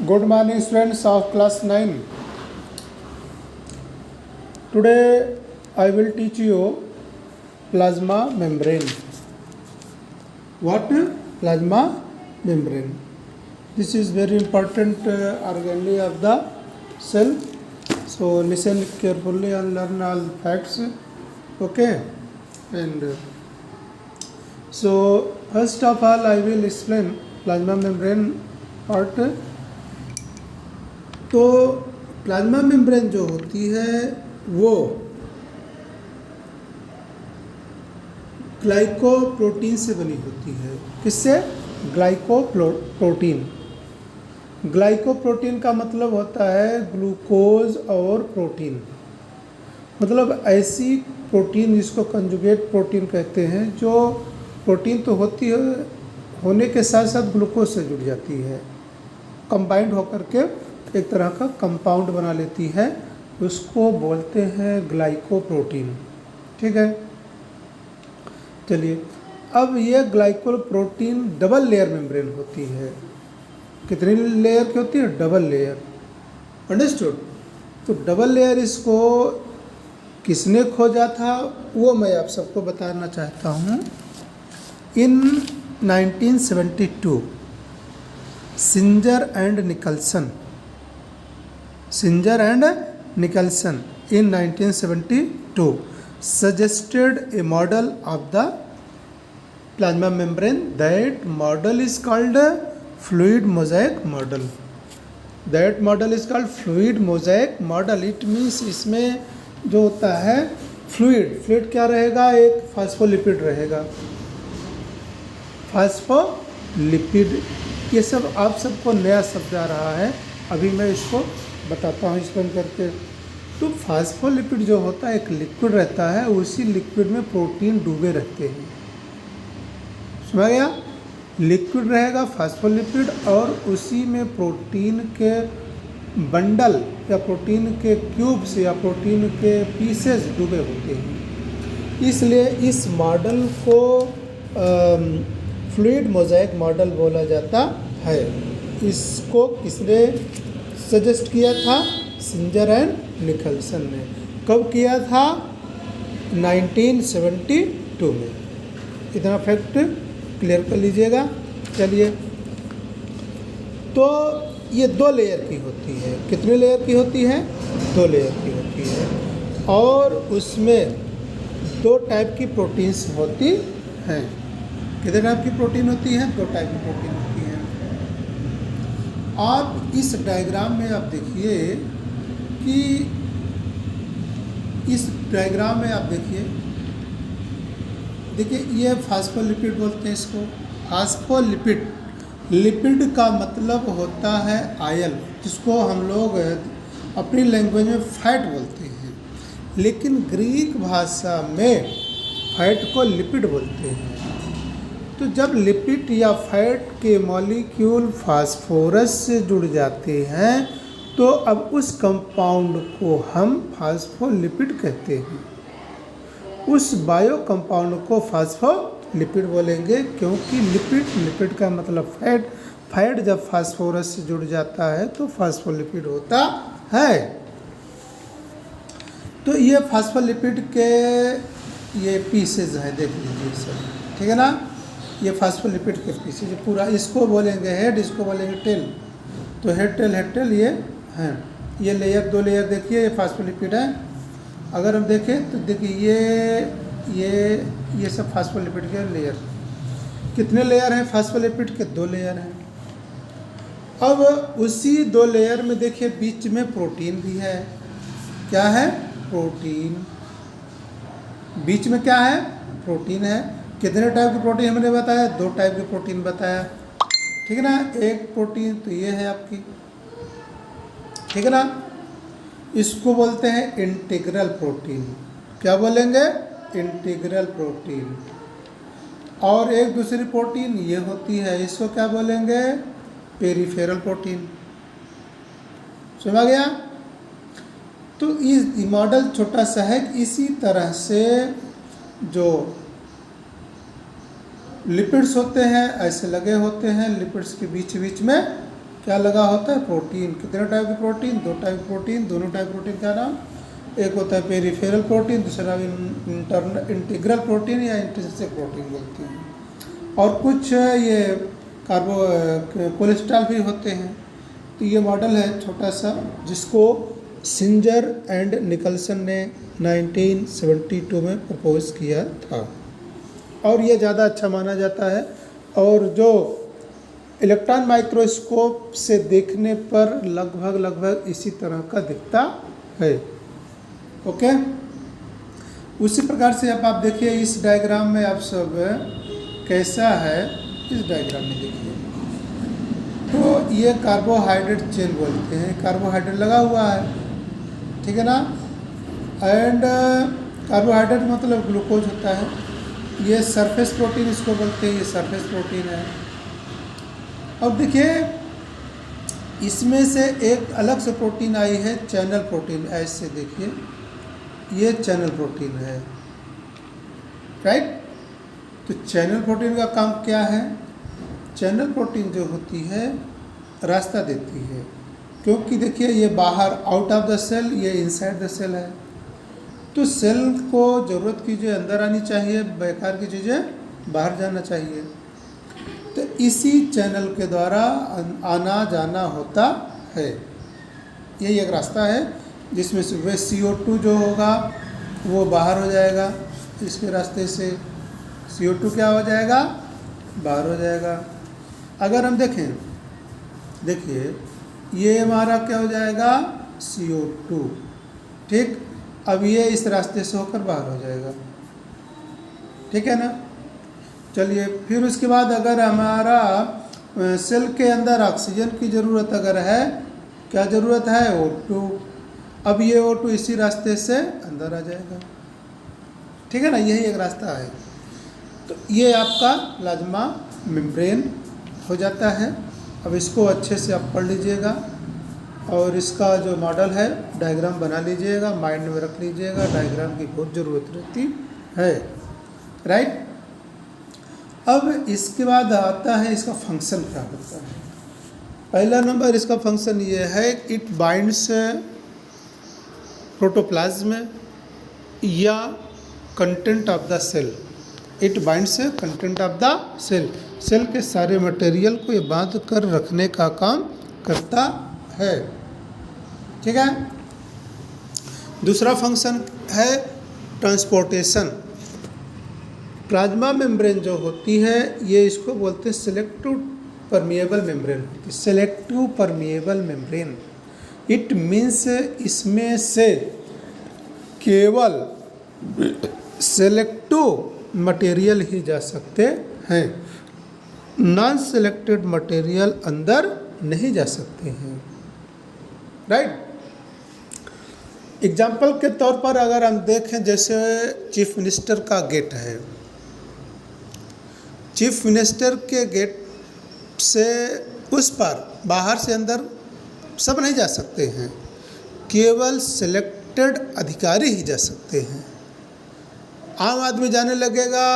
Good morning, students of class 9. Today I will teach you plasma membrane. What? Plasma membrane. This is very important organelle of the cell. So listen carefully and learn all facts. Okay. And so first of all I will explain plasma membrane part. तो plasma membrane जो होती है वो glycoprotein से बनी होती है। किससे? ग्लाइकोप्रोटीन। ग्लाइकोप्रोटीन का मतलब होता है ग्लूकोज और प्रोटीन, मतलब ऐसी प्रोटीन जिसको कंजुगेट प्रोटीन कहते हैं, जो प्रोटीन तो होती है, होने के साथ साथ ग्लूकोज से जुड़ जाती है, कंबाइंड होकर के एक तरह का कंपाउंड बना लेती है, उसको बोलते हैं ग्लाइकोप्रोटीन। ठीक है, चलिए अब ये ग्लाइकोप्रोटीन डबल लेयर मेम्ब्रेन होती है। कितनी लेयर की होती है? Double layer. अंडरस्टूड? तो डबल लेयर इसको किसने खोजा था वो मैं आप सबको बताना चाहता हूँ। इन 1972 सिंजर and Nicholson in 1972 suggested a model of the plasma membrane. That model is called fluid mosaic model. That model is called fluid mosaic model. It means इसमें जो होता है फ्लूइड क्या रहेगा? एक फास्फोलिपिड रहेगा। फास्फोलिपिड, ये सब आप सबको नया शब्द आ रहा है, अभी मैं इसको बताता हूँ एक्सप्लेन करके। तो फास्फोलिपिड जो होता है एक लिक्विड रहता है, उसी लिक्विड में प्रोटीन डूबे रहते हैं। समझ गया? लिक्विड रहेगा फास्फोलिपिड और उसी में प्रोटीन के बंडल या प्रोटीन के क्यूब्स या प्रोटीन के पीसेस डूबे होते हैं। इसलिए इस मॉडल को फ्लूइड मोज़ाइक मॉडल बोला जाता है। इसको किसने सजेस्ट किया था? सिंजर एंड निकल्सन ने। कब किया था? 1972 में। इतना फैक्ट क्लियर कर लीजिएगा। चलिए, तो ये 2 लेयर की होती है। कितने लेयर की होती है? 2 लेयर की होती है और उसमें 2 टाइप की प्रोटीन्स होती हैं। कितने टाइप की प्रोटीन होती है? 2 टाइप की प्रोटीन होती है। आप इस डायग्राम में आप देखिए कि इस डायग्राम में आप देखिए ये फास्फोलिपिड बोलते हैं इसको। फास्फोलिपिड, लिपिड का मतलब होता है आयल, जिसको हम लोग अपनी लैंग्वेज में फैट बोलते हैं, लेकिन ग्रीक भाषा में फैट को लिपिड बोलते हैं। तो जब लिपिड या फैट के मॉलिक्यूल फास्फोरस से जुड़ जाते हैं तो अब उस कंपाउंड को हम फास्फोलिपिड कहते हैं। उस बायो कंपाउंड को फास्फोलिपिड बोलेंगे, क्योंकि लिपिड का मतलब फैट जब फास्फोरस से जुड़ जाता है तो फास्फोलिपिड होता है। तो ये फास्फोलिपिड के ये पीसेज हैं, देख लीजिए सब। ठीक है ना? ये फास्फोलिपिड के पीसेज पूरा, इसको बोलेंगे हेड, इसको बोलेंगे टेल। तो हेड टेल ये हैं। ये लेयर 2 लेयर देखिए, ये फास्फोलिपिड है। अगर हम देखें तो देखिए ये सब फास्फोलिपिड के लेयर। कितने लेयर हैं फास्फोलिपिड के? 2 लेयर हैं। अब उसी 2 लेयर में देखिए बीच में प्रोटीन भी है। क्या है? प्रोटीन। बीच में क्या है? प्रोटीन है। कितने टाइप की प्रोटीन हमने बताया? 2 टाइप की प्रोटीन बताया। ठीक है ना? एक प्रोटीन तो ये है आपकी, ठीक है ना? इसको बोलते हैं इंटीग्रल प्रोटीन। क्या बोलेंगे? Integral protein. और एक दूसरी प्रोटीन ये होती है, इसको क्या बोलेंगे? Peripheral protein. समझ गया? तो इस मॉडल छोटा सा है। इसी तरह से जो लिपिड्स होते हैं ऐसे लगे होते हैं, लिपिड्स के बीच बीच में क्या लगा होता है? प्रोटीन। कितने टाइप के प्रोटीन? 2 type protein. दोनों टाइप प्रोटीन का नाम, एक होता है पेरिफेरल प्रोटीन, दूसरा इंटीग्रल प्रोटीन या इंट्रिंसिक प्रोटीन बोलते हैं। और कुछ ये कोलेस्ट्रॉल भी होते हैं। तो ये मॉडल है छोटा सा, जिसको सिंजर एंड निकलसन ने 1972 में प्रपोज किया था, और ये ज़्यादा अच्छा माना जाता है। और जो इलेक्ट्रॉन माइक्रोस्कोप से देखने पर लगभग इसी तरह का दिखता है। ओके, उसी प्रकार से अब आप देखिए इस डायग्राम में आप सब कैसा है। इस डायग्राम में देखिए, तो ये कार्बोहाइड्रेट चेन बोलते हैं, कार्बोहाइड्रेट लगा हुआ है, ठीक है ना। एंड कार्बोहाइड्रेट मतलब ग्लूकोज होता है। ये सरफेस प्रोटीन इसको बोलते हैं, ये सरफेस प्रोटीन है। अब देखिए इसमें से एक अलग से प्रोटीन आई है, चैनल प्रोटीन। ऐसे देखिए, ये चैनल प्रोटीन है, राइट। तो चैनल प्रोटीन का काम क्या है? चैनल प्रोटीन जो होती है रास्ता देती है, क्योंकि देखिए ये बाहर आउट ऑफ द सेल, ये इनसाइड द सेल है। तो सेल को ज़रूरत की चीज़ें अंदर आनी चाहिए, बेकार की चीज़ें बाहर जाना चाहिए। तो इसी चैनल के द्वारा आना जाना होता है। यही एक रास्ता है जिसमें से वे CO2 जो होगा वो बाहर हो जाएगा, इसके रास्ते से CO2 क्या हो जाएगा? बाहर हो जाएगा। अगर हम देखें, देखिए ये हमारा क्या हो जाएगा? CO2, ठीक। अब ये इस रास्ते से होकर बाहर हो जाएगा, ठीक है ना। चलिए, फिर उसके बाद अगर हमारा सेल के अंदर ऑक्सीजन की ज़रूरत अगर है, क्या ज़रूरत है? O2। अब ये O2 इसी रास्ते से अंदर आ जाएगा, ठीक है ना। यही एक रास्ता है। तो ये आपका प्लाज्मा मेम्ब्रेन हो जाता है। अब इसको अच्छे से आप पढ़ लीजिएगा, और इसका जो मॉडल है डायग्राम बना लीजिएगा, माइंड में रख लीजिएगा। डायग्राम की बहुत ज़रूरत रहती है, राइट। अब इसके बाद आता है इसका फंक्शन क्या होता है। पहला नंबर इसका फंक्शन ये है, इट बाइंड्स प्रोटोप्लाज्म या content of the cell. It binds content of the cell. Cell के सारे मटेरियल को ये बांध कर रखने का काम करता है, ठीक है। दूसरा फंक्शन है ट्रांसपोर्टेशन। प्लाज्मा मेम्ब्रेन जो होती है, ये इसको बोलते हैं selective permeable membrane. Selective permeable membrane, it means इसमें से केवल सेलेक्टिव मटेरियल ही जा सकते हैं, नॉन सेलेक्टेड मटेरियल अंदर नहीं जा सकते हैं, राइट। एग्जाम्पल के तौर पर अगर हम देखें, जैसे चीफ मिनिस्टर का गेट है। चीफ मिनिस्टर के गेट से उस पर बाहर से अंदर सब नहीं जा सकते हैं, केवल सिलेक्टेड अधिकारी ही जा सकते हैं। आम आदमी जाने लगेगा,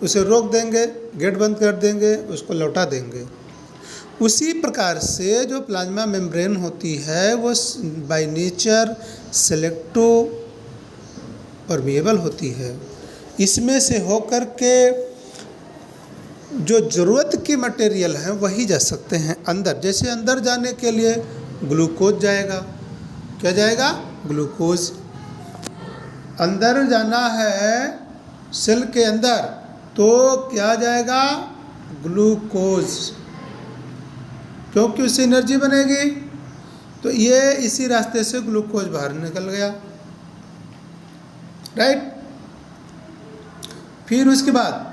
उसे रोक देंगे, गेट बंद कर देंगे, उसको लौटा देंगे। उसी प्रकार से जो प्लाज्मा मेम्ब्रेन होती है वो बाय नेचर सेलेक्टिव परमिएबल होती है। इसमें से होकर के जो ज़रूरत की मटेरियल है वही जा सकते हैं अंदर। जैसे अंदर जाने के लिए ग्लूकोज जाएगा, क्या जाएगा? ग्लूकोज। अंदर जाना है सेल के अंदर तो क्या जाएगा? ग्लूकोज, क्योंकि उससे एनर्जी बनेगी। तो ये इसी रास्ते से ग्लूकोज बाहर निकल गया, राइट। फिर उसके बाद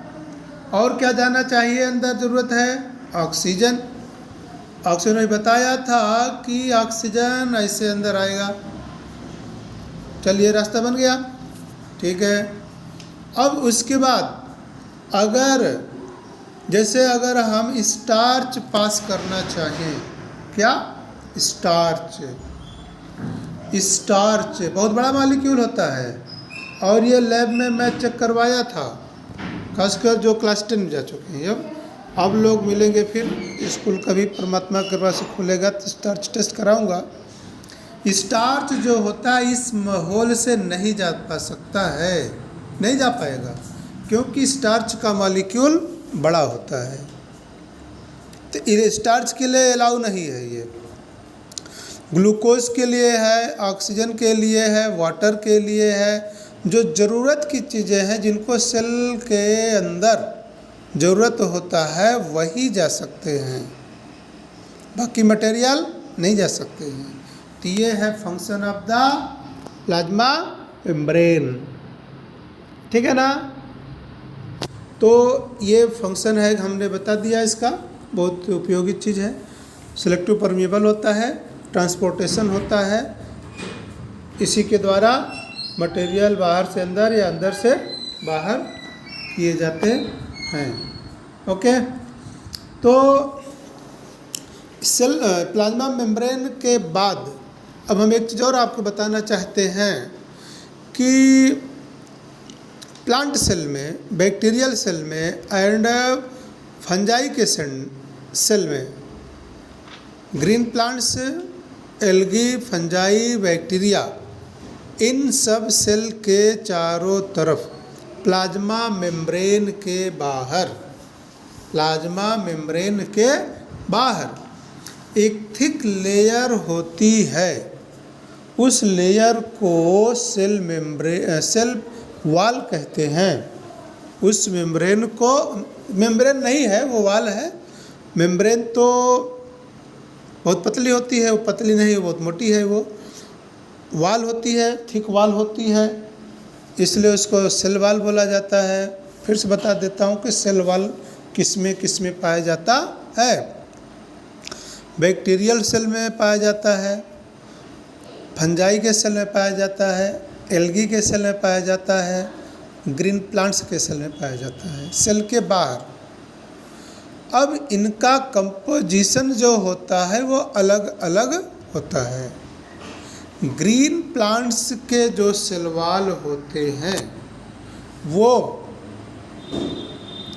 और क्या जाना चाहिए अंदर? ज़रूरत है ऑक्सीजन। ऑक्सीजन ने बताया था कि ऑक्सीजन ऐसे अंदर आएगा। चलिए, रास्ता बन गया, ठीक है। अब उसके बाद अगर जैसे अगर हम स्टार्च पास करना चाहें, क्या? स्टार्च बहुत बड़ा मॉलिक्यूल होता है, और ये लैब में मैं चेक करवाया था, खासकर जो क्लास 10 में जा चुके हैं। अब अब लोग मिलेंगे फिर, स्कूल कभी परमात्मा की कृपा से खुलेगा तो स्टार्च टेस्ट कराऊंगा। स्टार्च जो होता है इस माहौल से नहीं जा पा सकता है, नहीं जा पाएगा, क्योंकि स्टार्च का मॉलिक्यूल बड़ा होता है। तो ये स्टार्च के लिए अलाउ नहीं है, ये ग्लूकोज के लिए है, ऑक्सीजन के लिए है, वाटर के लिए है। जो ज़रूरत की चीज़ें हैं जिनको सेल के अंदर ज़रूरत होता है वही जा सकते हैं, बाकी मटेरियल नहीं जा सकते हैं। तो ये है function of the plasma membrane, ठीक है ना। तो ये फंक्शन है, हमने बता दिया इसका, बहुत उपयोगी चीज़ है। सिलेक्टिव परमिएबल होता है, ट्रांसपोर्टेशन होता है, इसी के द्वारा मटेरियल बाहर से अंदर या अंदर से बाहर किए जाते हैं। ओके, तो सेल प्लाज्मा मेम्ब्रेन के बाद अब हम एक चीज़ और आपको बताना चाहते हैं कि प्लांट सेल में, बैक्टीरियल सेल में एंड फंजाई के सेल में, green plants, algae, fungi, bacteria, इन सब सेल के चारों तरफ प्लाज्मा मेम्ब्रेन के बाहर, प्लाज्मा मेम्ब्रेन के बाहर एक थिक लेयर होती है। उस लेयर को सेल वॉल कहते हैं। उस मेम्ब्रेन को, मेम्ब्रेन नहीं है वो वॉल है। मेम्ब्रेन तो बहुत पतली होती है, वो पतली नहीं है, बहुत मोटी है। वो वॉल होती है, थिक वॉल होती है, इसलिए उसको सेल वॉल बोला जाता है। फिर से बता देता हूँ कि सेल वॉल किस में पाया जाता है। बैक्टीरियल सेल में पाया जाता है, फंजाई के सेल में पाया जाता है, एल्गी के सेल में पाया जाता है, ग्रीन प्लांट्स के सेल में पाया जाता है, सेल के बाहर। अब इनका कंपोजिशन जो होता है वो अलग अलग होता है। ग्रीन प्लांट्स के जो सेल वॉल होते हैं वो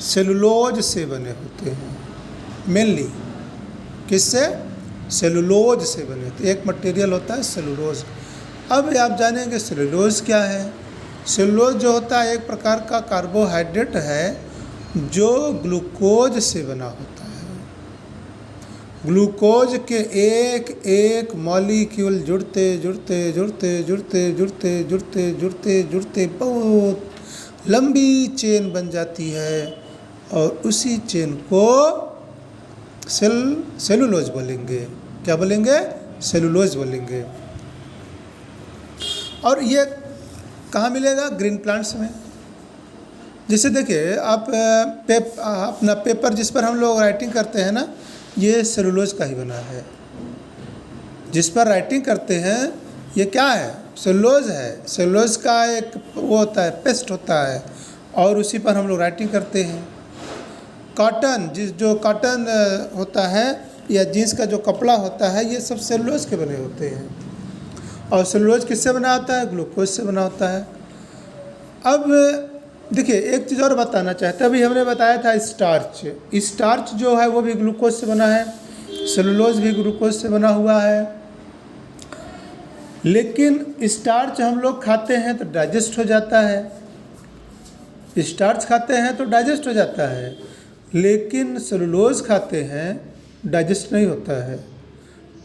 सेलुलोज से बने होते हैं, मेनली किससे? सेलुलोज से बने होते हैं। एक मटेरियल होता है सेलुलोज। अब आप जानेंगे सेलुलोज क्या है। सेलुलोज जो होता है एक प्रकार का कार्बोहाइड्रेट है जो ग्लूकोज से बना होता है। ग्लूकोज के एक एक मॉलिक्यूल जुड़ते जुड़ते जुड़ते जुड़ते जुड़ते जुड़ते जुड़ते जुड़ते बहुत लंबी चेन बन जाती है और उसी चेन को सेलुलोज बोलेंगे। क्या बोलेंगे? सेलुलोज बोलेंगे। और ये कहाँ मिलेगा? ग्रीन प्लांट्स में। जैसे देखिए आप अपना पेपर जिस पर हम लोग राइटिंग करते हैं ना, ये सेलुलोज का ही बना है। जिस पर राइटिंग करते हैं ये क्या है? सेलुलोज है। सेलुलोज का एक वो होता है, पेस्ट होता है, और उसी पर हम लोग राइटिंग करते हैं। कॉटन, जो कॉटन होता है या जीन्स का जो कपड़ा होता है, ये सब सेलुलोज के बने होते हैं। और सेलुलोज किससे बना होता है? ग्लूकोज से बना होता है। अब देखिए एक चीज़ और बताना चाहते हैं। अभी हमने बताया था स्टार्च। स्टार्च जो है वो भी ग्लूकोज से बना है, सेलुलोज भी ग्लूकोज से बना हुआ है। लेकिन स्टार्च हम लोग खाते हैं तो डाइजेस्ट हो जाता है। स्टार्च खाते हैं तो डाइजेस्ट हो जाता है, लेकिन सेलुलोज खाते हैं डाइजेस्ट नहीं होता है।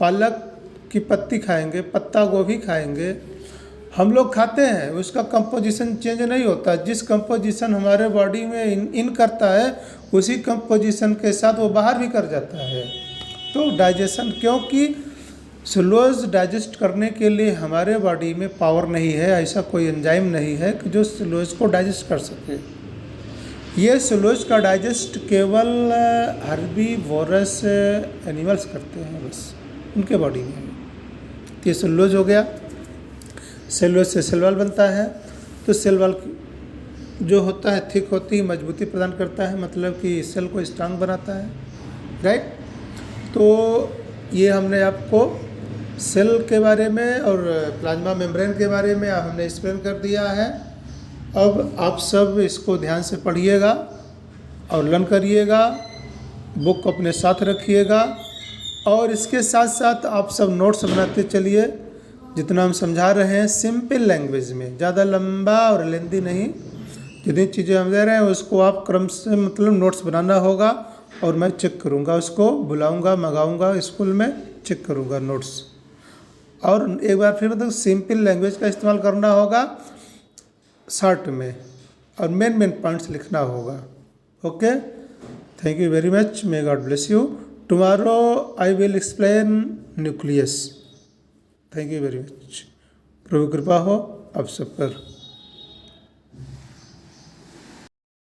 पालक की पत्ती खाएंगे, पत्ता गोभी खाएंगे, हम लोग खाते हैं, उसका कंपोजिशन चेंज नहीं होता। जिस कंपोजिशन हमारे बॉडी में इन करता है उसी कंपोजिशन के साथ वो बाहर भी कर जाता है। तो डाइजेशन, क्योंकि सेलुलोज डाइजेस्ट करने के लिए हमारे बॉडी में पावर नहीं है, ऐसा कोई एंजाइम नहीं है कि जो सेलुलोज को डाइजेस्ट कर सके। ये सेलुलोज का डाइजेस्ट केवल हर्बीवोरस एनिमल्स करते हैं, बस उनके बॉडी में। ये सेलुलोज हो गया। सेलुलोज से सेल वॉल बनता है। तो सेल वॉल जो होता है थिक होती है, मजबूती प्रदान करता है, मतलब कि सेल को स्ट्रांग बनाता है, राइट। तो ये हमने आपको सेल के बारे में और प्लाज्मा मेम्ब्रेन के बारे में हमने एक्सप्लेन कर दिया है। अब आप सब इसको ध्यान से पढ़िएगा और लर्न करिएगा बुक को अपने साथ रखिएगा और इसके साथ साथ आप सब नोट्स बनाते चलिए, जितना हम समझा रहे हैं सिंपल लैंग्वेज में, ज़्यादा लंबा और लेंदी नहीं। जितनी चीज़ें हम दे रहे हैं उसको आप क्रम से मतलब नोट्स बनाना होगा और मैं चेक करूँगा, उसको बुलाऊँगा, मंगाऊँगा, स्कूल में चेक करूँगा नोट्स। और एक बार फिर मतलब सिंपल लैंग्वेज का इस्तेमाल करना होगा शॉर्ट में और मेन पॉइंट्स लिखना होगा। Okay, thank you very much, may God bless you. Tomorrow I will explain nucleus. Thank you very much. प्रभु कृपा हो आप सब पर।